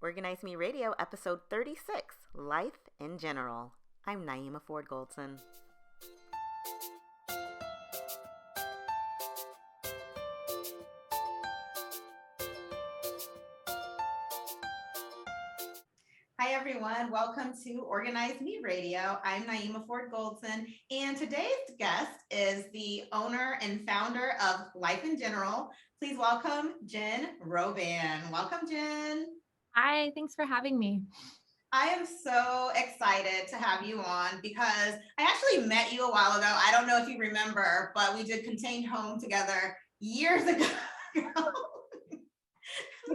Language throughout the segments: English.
Organize Me Radio, episode 36, Life in General. I'm Naeemah Ford-Goldson. Hi, everyone. Welcome to Organize Me Radio. I'm Naeemah Ford-Goldson, and today's guest is the owner and founder of Life in General. Please welcome Jeneral. Welcome, Jen. Hi, thanks for having me. I am so excited to have you on because I actually met you a while ago. I don't know if you remember, but we did Contained Home together years ago. 6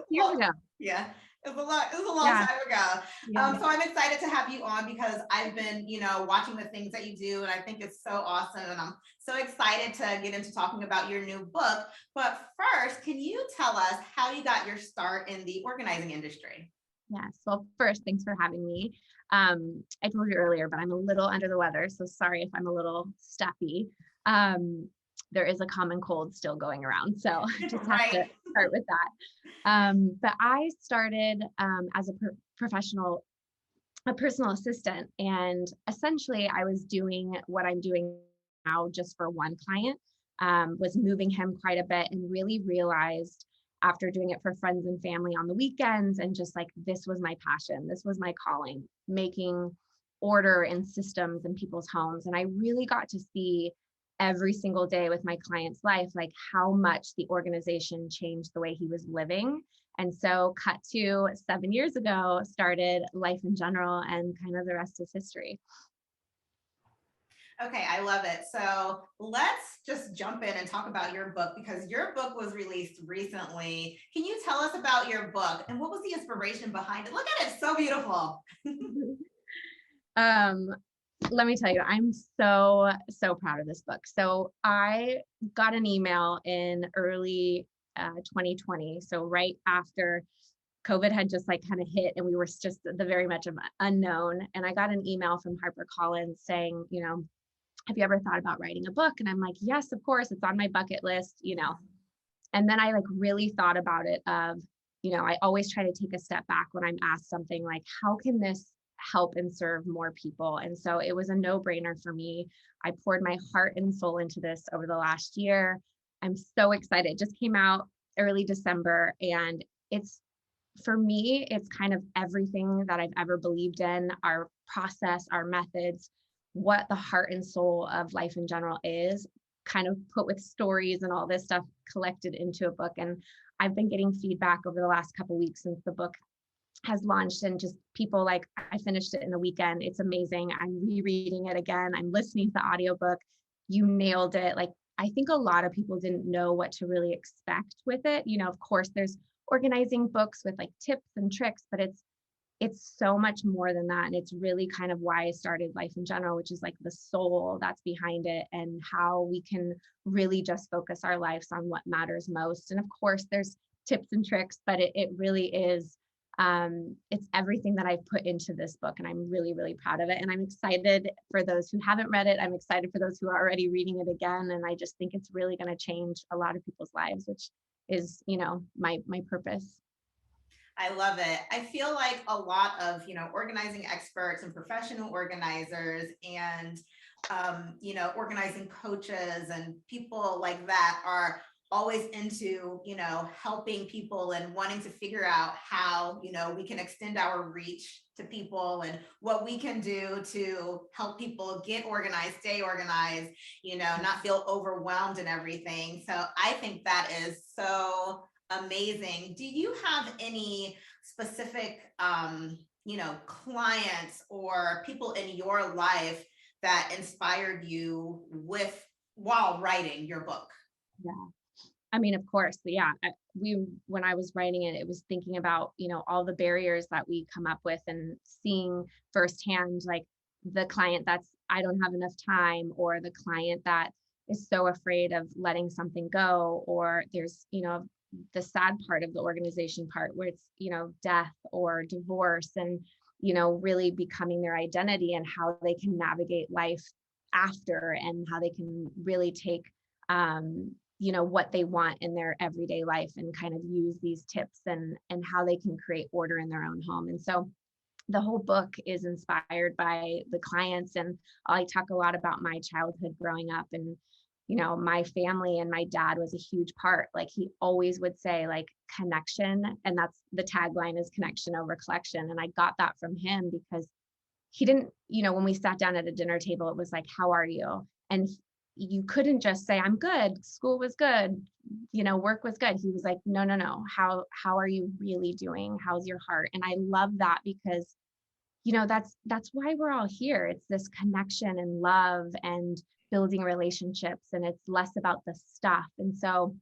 years ago. Yeah. It was a long time ago. Yeah. So I'm excited to have you on because I've been, watching the things that you do, and I think it's so awesome. And I'm so excited to get into talking about your new book. But first, can you tell us how you got your start in the organizing industry? Yes. Well, first, thanks for having me. I told you earlier, but I'm a little under the weather, so sorry if I'm a little stuffy. There is a common cold still going around, so just have to start with that. But I started as a a personal assistant, and essentially I was doing what I'm doing now just for one client, was moving him quite a bit, and really realized after doing it for friends and family on the weekends, and just like, this was my passion, this was my calling, making order and systems in people's homes. And I really got to see every single day with my client's life, like how much the organization changed the way he was living. And so cut to 7 years ago, started Life in General, and kind of the rest is history. Okay, I love it. So let's just jump in and talk about your book, because your book was released recently. Can you tell us about your book and what was the inspiration behind it? Look at it, so beautiful. Let me tell you, I'm so proud of this book. So I got an email in early 2020. So right after COVID had just like kind of hit, and we were just the very much of unknown. And I got an email from HarperCollins saying, have you ever thought about writing a book? And I'm like, yes, of course, it's on my bucket list, And then I like really thought about it of, I always try to take a step back when I'm asked something like, how can this help and serve more people? And so it was a no-brainer for me. I poured my heart and soul into this over the last year. I'm so excited. It just came out early December, and for me, it's kind of everything that I've ever believed in, our process, our methods, what the heart and soul of Life in General is, kind of put with stories and all this stuff collected into a book. And I've been getting feedback over the last couple of weeks since the book has launched, and just people like, I finished it in a weekend. It's amazing. I'm rereading it again. I'm listening to the audiobook. You nailed it. Like, I think a lot of people didn't know what to really expect with it. Of course, there's organizing books with like tips and tricks, but it's so much more than that. And it's really kind of why I started Life in General, which is like the soul that's behind it, and how we can really just focus our lives on what matters most. And of course, there's tips and tricks, but it really is, it's everything that I've put into this book. And I'm really, really proud of it. And I'm excited for those who haven't read it. I'm excited for those who are already reading it again. And I just think it's really going to change a lot of people's lives, which is, my purpose. I love it. I feel like a lot of, organizing experts and professional organizers and, organizing coaches and people like that are always into, helping people and wanting to figure out how, we can extend our reach to people and what we can do to help people get organized, stay organized, not feel overwhelmed and everything. So I think that is so amazing. Do you have any specific, clients or people in your life that inspired you while writing your book? Yeah. I mean, of course, yeah. When I was writing it, it was thinking about, all the barriers that we come up with, and seeing firsthand, like the client that's, I don't have enough time, or the client that is so afraid of letting something go, or there's, the sad part of the organization part where it's, death or divorce, and, really becoming their identity, and how they can navigate life after, and how they can really take, what they want in their everyday life and kind of use these tips and how they can create order in their own home. And so the whole book is inspired by the clients, and I talk a lot about my childhood growing up, and my family, and my dad was a huge part. Like, he always would say, like, connection, and that's the tagline, is connection over collection. And I got that from him because he didn't, when we sat down at a dinner table, it was like, how are you? And you couldn't just say, I'm good, school was good, work was good. He was like, no, how are you really doing? How's your heart? And I love that because that's why we're all here. It's this connection and love and building relationships, and it's less about the stuff. And so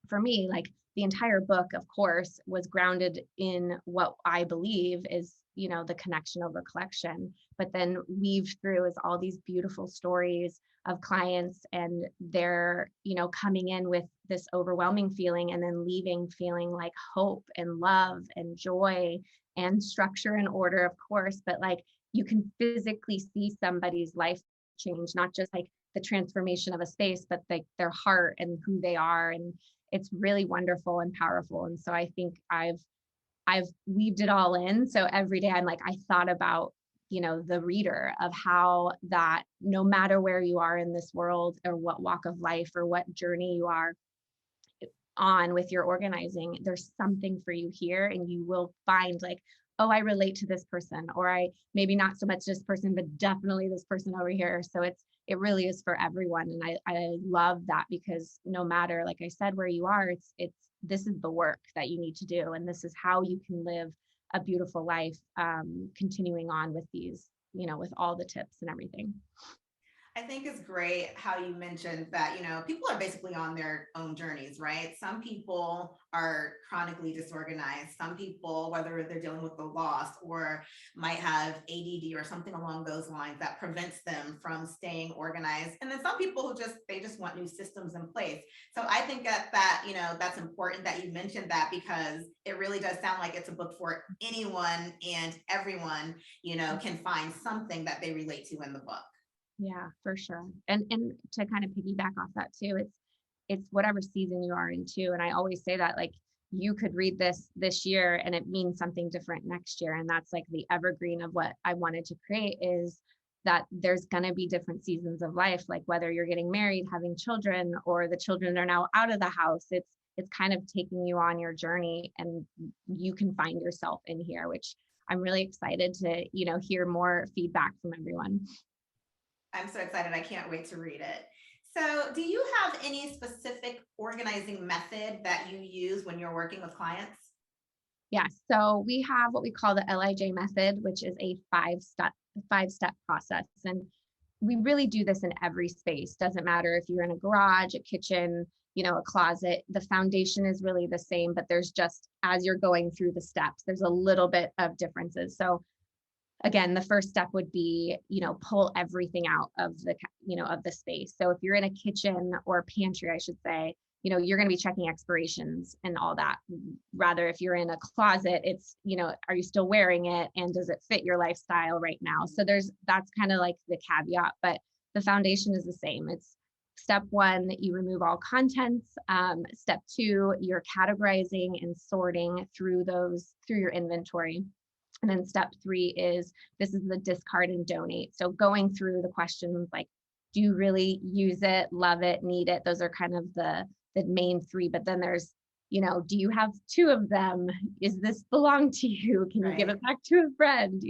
for me, like, the entire book, of course, was grounded in what I believe is, the connection over collection, but then weaved through is all these beautiful stories of clients, and they're, coming in with this overwhelming feeling and then leaving feeling like hope and love and joy and structure and order, of course, but like, you can physically see somebody's life change, not just like the transformation of a space, but like their heart and who they are. And it's really wonderful and powerful. And so I think I've weaved it all in. So every day I'm like, I thought about, the reader, of how that no matter where you are in this world, or what walk of life or what journey you are on with your organizing, there's something for you here, and you will find like, oh, I relate to this person, or I maybe not so much this person, but definitely this person over here. So it really is for everyone. And I love that, because no matter, like I said, where you are, this is the work that you need to do. And this is how you can live a beautiful life, continuing on with these, with all the tips and everything. I think it's great how you mentioned that, people are basically on their own journeys, right? Some people are chronically disorganized. Some people, whether they're dealing with the loss or might have ADD or something along those lines that prevents them from staying organized. And then some people who they just want new systems in place. So I think that that's important that you mentioned that, because it really does sound like it's a book for anyone and everyone, can find something that they relate to in the book. Yeah, for sure. And to kind of piggyback off that too, it's whatever season you are in too. And I always say that, like, you could read this year and it means something different next year. And that's like the evergreen of what I wanted to create, is that there's going to be different seasons of life, like whether you're getting married, having children, or the children are now out of the house. It's kind of taking you on your journey, and you can find yourself in here, which I'm really excited to, hear more feedback from everyone. I'm so excited. I can't wait to read it. So, do you have any specific organizing method that you use when you're working with clients? Yeah, so we have what we call the LIJ method, which is a five-step process. And we really do this in every space. Doesn't matter if you're in a garage, a kitchen, a closet, the foundation is really the same, but there's just, as you're going through the steps, there's a little bit of differences. So again, the first step would be, pull everything out of the space. So if you're in a kitchen or pantry, I should say, you're going to be checking expirations and all that. Rather, if you're in a closet, it's, are you still wearing it? And does it fit your lifestyle right now? So that's kind of like the caveat, but the foundation is the same. It's step one, you remove all contents. Step two, you're categorizing and sorting through your inventory. And then step three is, this is the discard and donate. So going through the questions like, do you really use it, love it, need it? Those are kind of the main three. But then there's, do you have two of them? Is this belong to you? Can you give it back to a friend?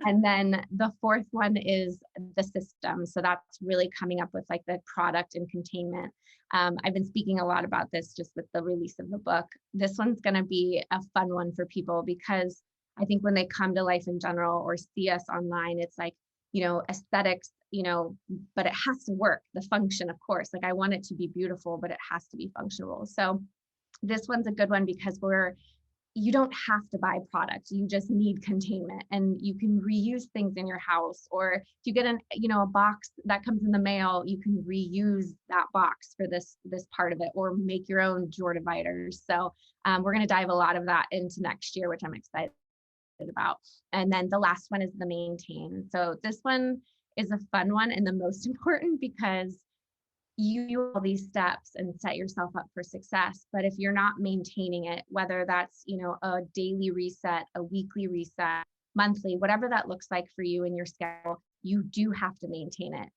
And then the fourth one is the system. So that's really coming up with like the product and containment. I've been speaking a lot about this just with the release of the book. This one's going to be a fun one for people, because I think when they come to Life in General or see us online, it's like, aesthetics, but it has to work. The function, of course, like I want it to be beautiful, but it has to be functional. So this one's a good one because you don't have to buy products. You just need containment, and you can reuse things in your house. Or if you get a box that comes in the mail, you can reuse that box for this part of it, or make your own drawer dividers. So we're going to dive a lot of that into next year, which I'm excited about. And then the last one is the maintain. So this one is a fun one and the most important, because you do all these steps and set yourself up for success. But if you're not maintaining it, whether that's, a daily reset, a weekly reset, monthly, whatever that looks like for you and your schedule, you do have to maintain it.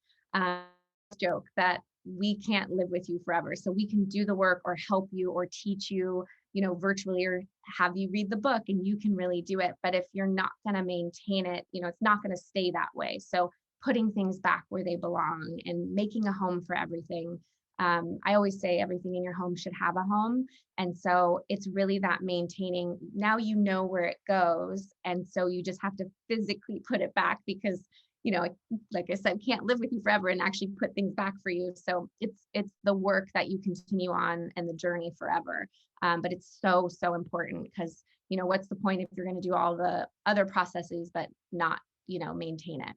Joke that we can't live with you forever. So we can do the work or help you or teach you, virtually, or have you read the book and you can really do it. But if you're not going to maintain it, it's not going to stay that way. So putting things back where they belong and making a home for everything. I always say everything in your home should have a home. And so it's really that maintaining. Now you know where it goes. And so you just have to physically put it back because, like I said, can't live with you forever and actually put things back for you. So it's the work that you continue on and the journey forever. But it's so, so important because, what's the point if you're going to do all the other processes, but not, maintain it?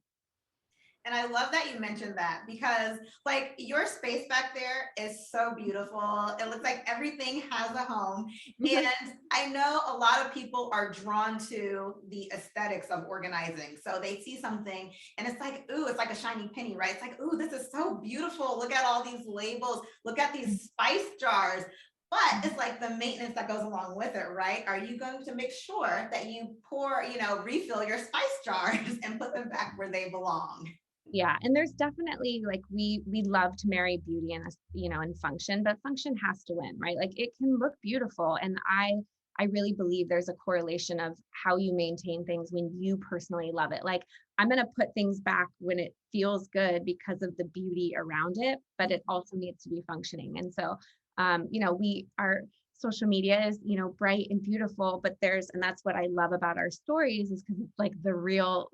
And I love that you mentioned that because like your space back there is so beautiful. It looks like everything has a home. And I know a lot of people are drawn to the aesthetics of organizing. So they see something and it's like, ooh, it's like a shiny penny, right? It's like, ooh, this is so beautiful. Look at all these labels. Look at these spice jars. But it's like the maintenance that goes along with it, right? Are you going to make sure that you pour, refill your spice jars and put them back where they belong? Yeah. And there's definitely like, we love to marry beauty and, and function, but function has to win, right? Like it can look beautiful. And I really believe there's a correlation of how you maintain things when you personally love it. Like I'm going to put things back when it feels good because of the beauty around it, but it also needs to be functioning. And so, our social media is, bright and beautiful, but and that's what I love about our stories is because it's like the real,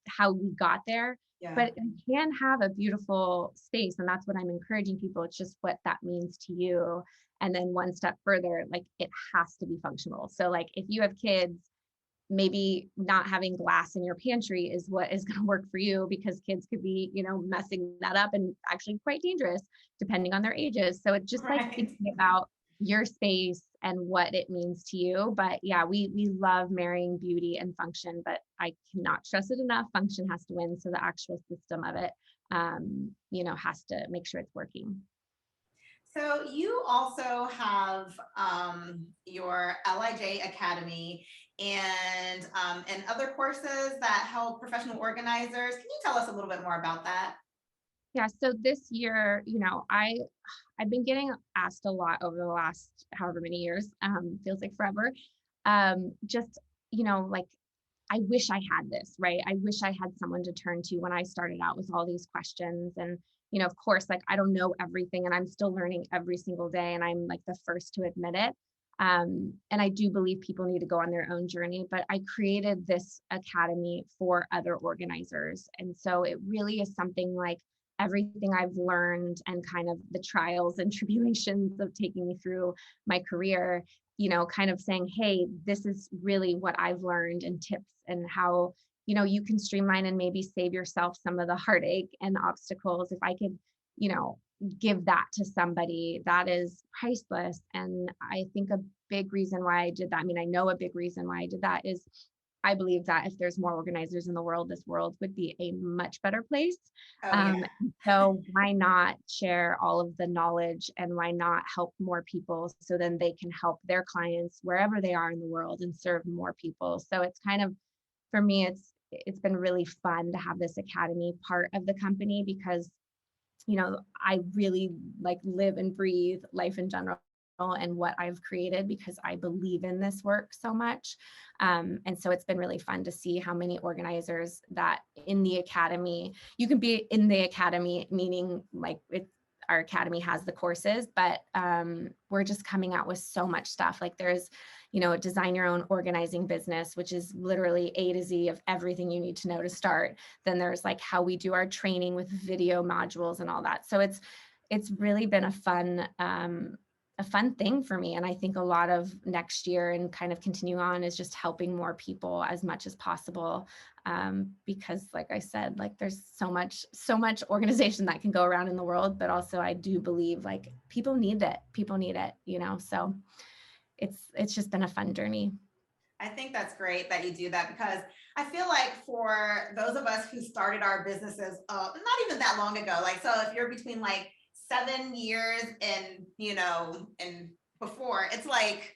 how we got there. Yeah. But it can have a beautiful space. And that's what I'm encouraging people. It's just what that means to you. And then one step further, like it has to be functional. So like if you have kids, maybe not having glass in your pantry is what is going to work for you because kids could be, messing that up and actually quite dangerous depending on their ages. So it's just like thinking about your space and what it means to you. But yeah, we love marrying beauty and function, but I cannot stress it enough. Function has to win. So the actual system of it, has to make sure it's working. So you also have your LIJ Academy and other courses that help professional organizers. Can you tell us a little bit more about that? Yeah. So this year, I've been getting asked a lot over the last however many years, feels like forever. Just, like, I wish I had this, right? I wish I had someone to turn to when I started out with all these questions. And, of course, like I don't know everything and I'm still learning every single day. And I'm like the first to admit it. And I do believe people need to go on their own journey, but I created this academy for other organizers. And so it really is something like everything I've learned and kind of the trials and tribulations of taking me through my career, kind of saying, hey, this is really what I've learned and tips and how, you can streamline and maybe save yourself some of the heartache and obstacles. If I could, give that to somebody, that is priceless. And I think a big reason why I did that, I know a big reason why I did that is I believe that if there's more organizers in the world, this world would be a much better place. Oh, yeah. So why not share all of the knowledge and why not help more people so then they can help their clients wherever they are in the world and serve more people. So it's kind of, for me, it's been really fun to have this academy part of the company because, I really like live and breathe life in general and what I've created because I believe in this work so much. And so it's been really fun to see how many organizers that in the academy, you can be in the academy, meaning like our academy has the courses, but we're just coming out with so much stuff. Like there's, design your own organizing business, which is literally A to Z of everything you need to know to start. Then there's like how we do our training with video modules and all that. So it's really been a fun thing for me. And I think a lot of next year and kind of continue on is just helping more people as much as possible. Because like I said, like there's so much organization that can go around in the world, but also I do believe like people need it, so it's just been a fun journey. I think that's great that you do that because I feel like for those of us who started our businesses, not even that long ago, like, so if you're between like 7 years and, and before, it's like,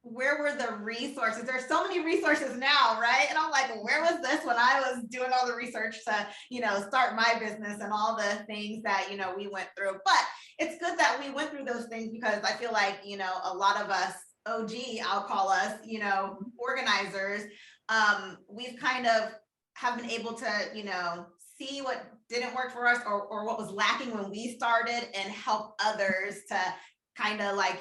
where were the resources? There's so many resources now, right? And I'm like, where was this when I was doing all the research to, start my business and all the things that, we went through. But it's good that we went through those things, because I feel like, a lot of us, I'll call us, organizers, we've kind of have been able to, see what didn't work for us, or what was lacking when we started, and help others to kind of like,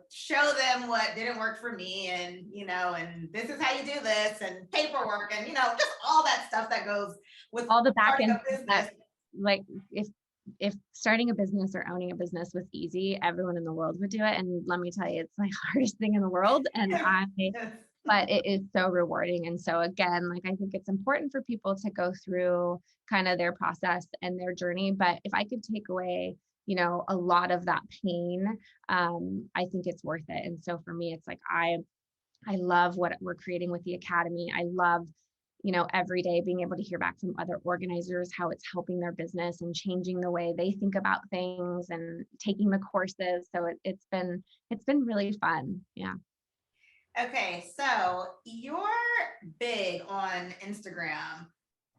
show them what didn't work for me, and, and this is how you do this, and paperwork, and, just all that stuff that goes with all the back starting end a business. Like if starting a business or owning a business was easy, everyone in the world would do it. And let me tell you, it's the hardest thing in the world. And but it is so rewarding. And so again, like, I think it's important for people to go through kind of their process and their journey. But if I could take away, a lot of that pain, I think it's worth it. And so for me, it's like, I love what we're creating with the Academy. I love, every day being able to hear back from other organizers, how it's helping their business and changing the way they think about things, and taking the courses. So it's been really fun. Yeah. Okay, so you're big on Instagram.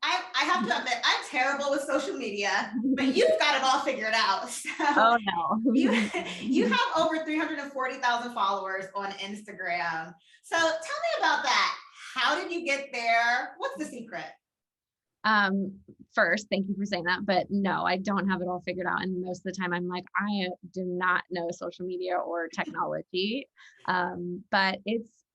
I have to admit, I'm terrible with social media, but you've got it all figured out. So Oh no. you have over 340,000 followers on Instagram. So tell me about that. How did you get there? What's the secret? First, thank you for saying that, but no, I don't have it all figured out. And most of the time I'm like, I do not know social media or technology. But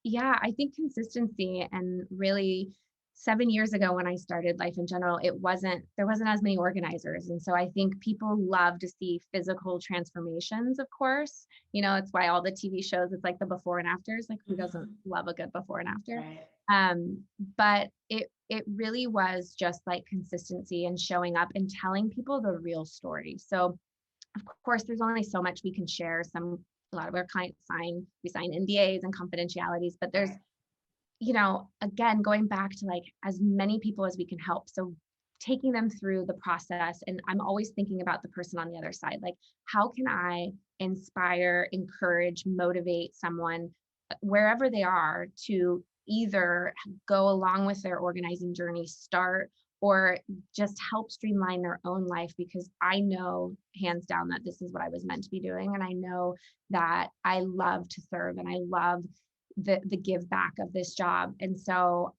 yeah, I think consistency, and really 7 years ago when I started Life in General, there wasn't as many organizers. And so I think people love to see physical transformations, of course. It's why all the TV shows, it's like the before and afters, like who doesn't love a good before and after? Right. But it really was just like consistency and showing up and telling people the real story. So of course, there's only so much we can share. A lot of our clients we sign NDAs and confidentialities, but there's, again, going back to like as many people as we can help. So taking them through the process. And I'm always thinking about the person on the other side. Like, how can I inspire, encourage, motivate someone wherever they are to either go along with their organizing journey, start, or just help streamline their own life? Because I know hands down that this is what I was meant to be doing. And I know that I love to serve, and I love the give back of this job. And so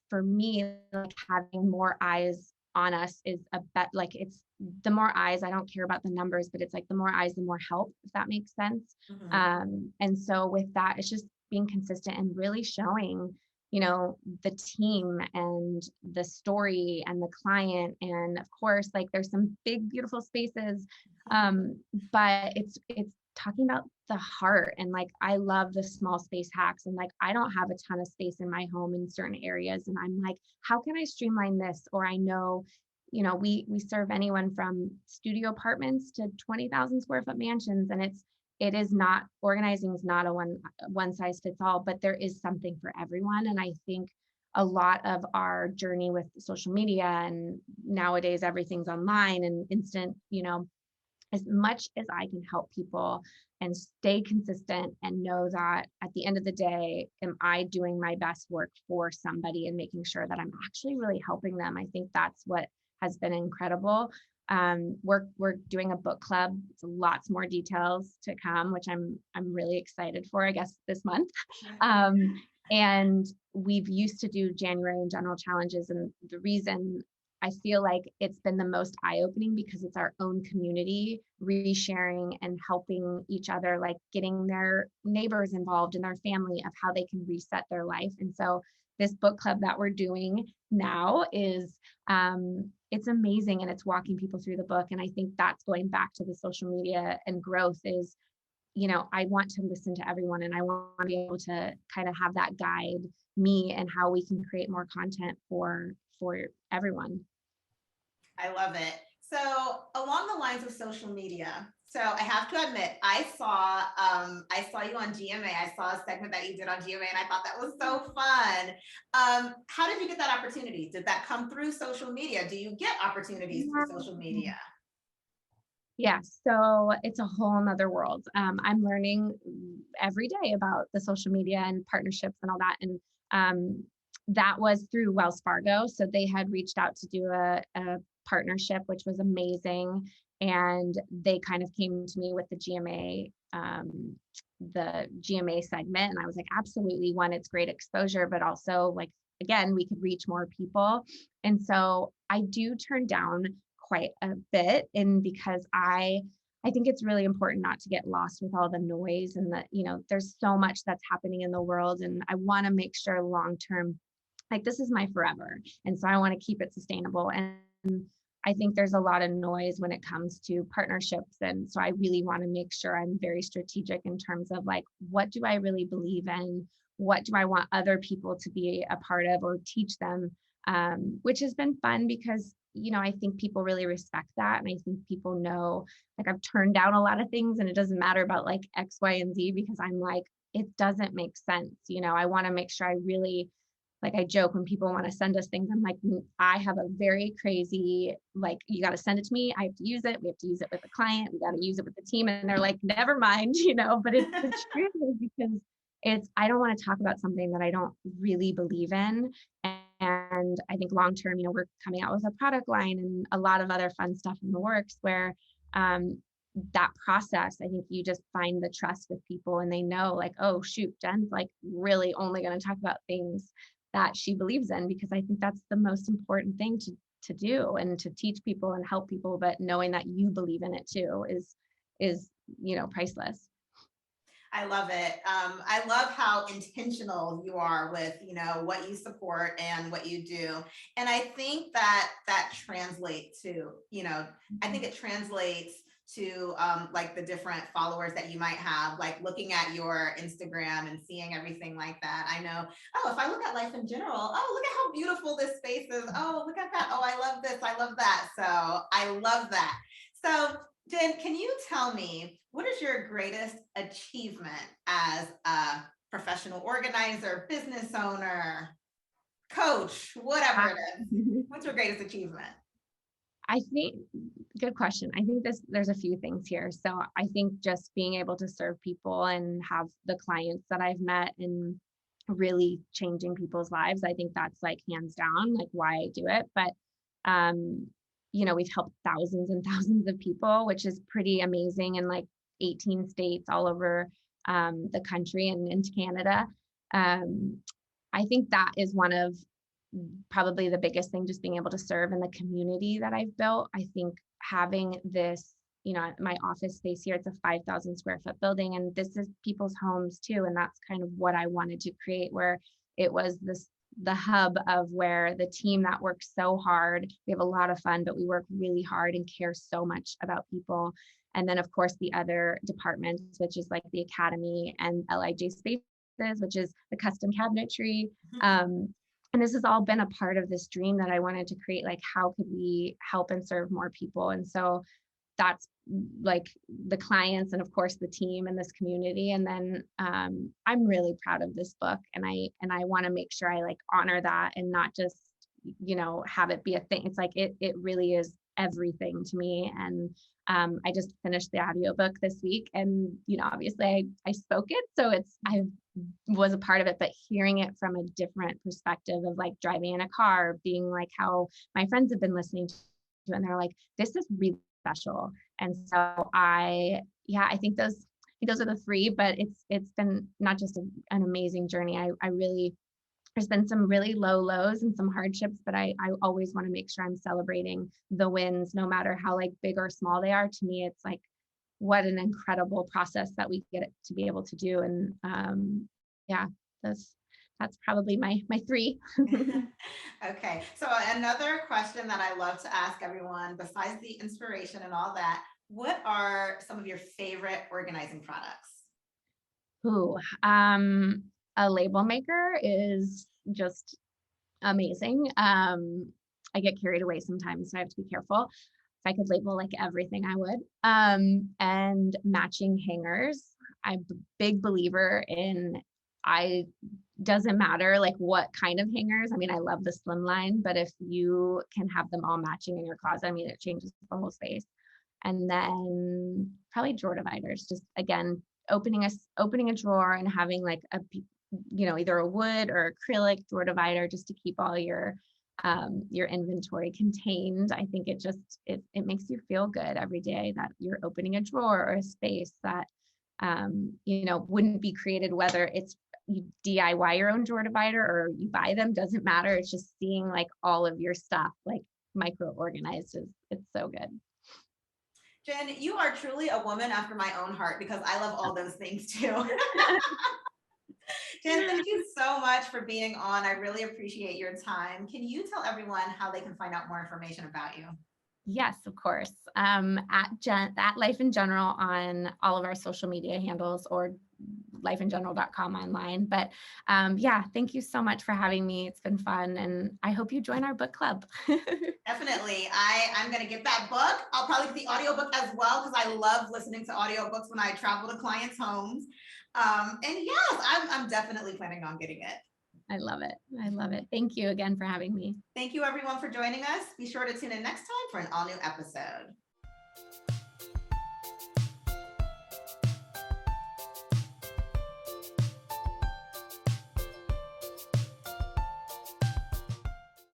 for me, like, having more eyes on us is it's the more eyes, I don't care about the numbers, but it's like the more eyes, the more help, if that makes sense. And so with that, it's just being consistent and really showing, the team and the story and the client. And of course, like, there's some big, beautiful spaces. But it's talking about the heart. And like, I love the small space hacks. And like, I don't have a ton of space in my home in certain areas. And I'm like, how can I streamline this? Or I know, we serve anyone from studio apartments to 20,000 square foot mansions. And it is not, organizing is not a one size fits all, but there is something for everyone. And I think a lot of our journey with social media, and nowadays everything's online and instant, as much as I can help people and stay consistent and know that at the end of the day, am I doing my best work for somebody and making sure that I'm actually really helping them? I think that's what has been incredible. We're doing a book club. It's lots more details to come, which I'm really excited for, I guess, this month. And we've used to do January and general challenges. And the reason I feel like it's been the most eye-opening, because it's our own community resharing and helping each other, like getting their neighbors involved in their family of how they can reset their life. And so this book club that we're doing now is, it's amazing, and it's walking people through the book. And I think that's going back to the social media and growth is, I want to listen to everyone, and I want to be able to kind of have that guide me and how we can create more content for everyone. I love it. So along the lines of social media, so I have to admit, I saw you on GMA. I saw a segment that you did on GMA, and I thought that was so fun. How did you get that opportunity? Did that come through social media? Do you get opportunities through social media? Yeah, so it's a whole nother world. I'm learning every day about the social media and partnerships and all that. And that was through Wells Fargo. So they had reached out to do a partnership, which was amazing. And they kind of came to me with the GMA segment. And I was like, absolutely, one, it's great exposure, but also like, again, we could reach more people. And so I do turn down quite a bit, and because I think it's really important not to get lost with all the noise, and that, there's so much that's happening in the world, and I want to make sure long term, like, this is my forever, and so I want to keep it sustainable. And I think there's a lot of noise when it comes to partnerships, and so I really want to make sure I'm very strategic in terms of like, what do I really believe in, what do I want other people to be a part of or teach them, which has been fun because I think people really respect that. And I think people know, like, I've turned down a lot of things, and it doesn't matter about like X, Y, and Z, because I'm like, it doesn't make sense. I want to make sure I really, like, I joke when people want to send us things, I'm like, I have a very crazy, like, you got to send it to me. I have to use it. We have to use it with the client. We got to use it with the team. And they're like, never mind, but it's the truth, because I don't want to talk about something that I don't really believe in. And I think long term, we're coming out with a product line and a lot of other fun stuff in the works where that process, I think you just find the trust with people, and they know, like, oh shoot, Jen's like really only going to talk about things that she believes in, because I think that's the most important thing to do, and to teach people and help people, but knowing that you believe in it too is priceless. I love it. I love how intentional you are with, what you support and what you do. And I think that translates to, I think it translates to like the different followers that you might have, like looking at your Instagram and seeing everything like that. I know, oh, if I look at life in general, oh, look at how beautiful this space is. Oh, look at that. Oh, I love this. I love that. So I love that. So Jen, can you tell me, what is your greatest achievement as a professional organizer, business owner, coach, whatever it is? What's your greatest achievement? I think, good question. I think there's a few things here. So I think just being able to serve people and have the clients that I've met and really changing people's lives, I think that's like hands down, like why I do it. But, we've helped thousands and thousands of people, which is pretty amazing, in like 18 states all over the country and into Canada. I think that is one of probably the biggest thing, just being able to serve in the community that I've built. I think having this, my office space here, it's a 5,000 square foot building, and this is people's homes too. And that's kind of what I wanted to create, where it was the hub of where the team that works so hard, we have a lot of fun, but we work really hard and care so much about people. And then of course the other departments, which is like the academy and LIJ Spaces, which is the custom cabinetry. And this has all been a part of this dream that I wanted to create, like, how could we help and serve more people? And so that's like the clients, and of course the team and this community. And then I'm really proud of this book, and I want to make sure I like honor that, and not just have it be a thing. It's like it really is everything to me. And I just finished the audiobook this week, and obviously I spoke it, so I was a part of it, but hearing it from a different perspective of like driving in a car, being like how my friends have been listening to it, and they're like, this is really special. And so I think those are the three, but it's been not just an amazing journey. I really, there's been some really low lows and some hardships, but I always want to make sure I'm celebrating the wins, no matter how like big or small they are. To me, it's like, what an incredible process that we get to be able to do. And that's probably my three. Okay. So another question that I love to ask everyone, besides the inspiration and all that, what are some of your favorite organizing products? Ooh, a label maker is just amazing. I get carried away sometimes, so I have to be careful. If I could label like everything, I would. And matching hangers. I'm a big believer in, doesn't matter like what kind of hangers. I mean, I love the slim line, but if you can have them all matching in your closet, I mean, it changes the whole space. And then probably drawer dividers, just again, opening a drawer and having like either a wood or acrylic drawer divider just to keep all your inventory contained. I think it makes you feel good every day that you're opening a drawer or a space that wouldn't be created, whether it's you DIY your own drawer divider or you buy them, doesn't matter. It's just seeing like all of your stuff like micro organized it's so good. Jen, you are truly a woman after my own heart because I love all those things too. Jen, thank you so much for being on. I really appreciate your time. Can you tell everyone how they can find out more information about you? Yes, of course. At Life in General on all of our social media handles, or lifeingeneral.com online. But thank you so much for having me. It's been fun, and I hope you join our book club. Definitely. I'm going to get that book. I'll probably get the audiobook as well because I love listening to audiobooks when I travel to clients' homes. And yes, I'm definitely planning on getting it. I love it. I love it. Thank you again for having me. Thank you everyone for joining us. Be sure to tune in next time for an all new episode.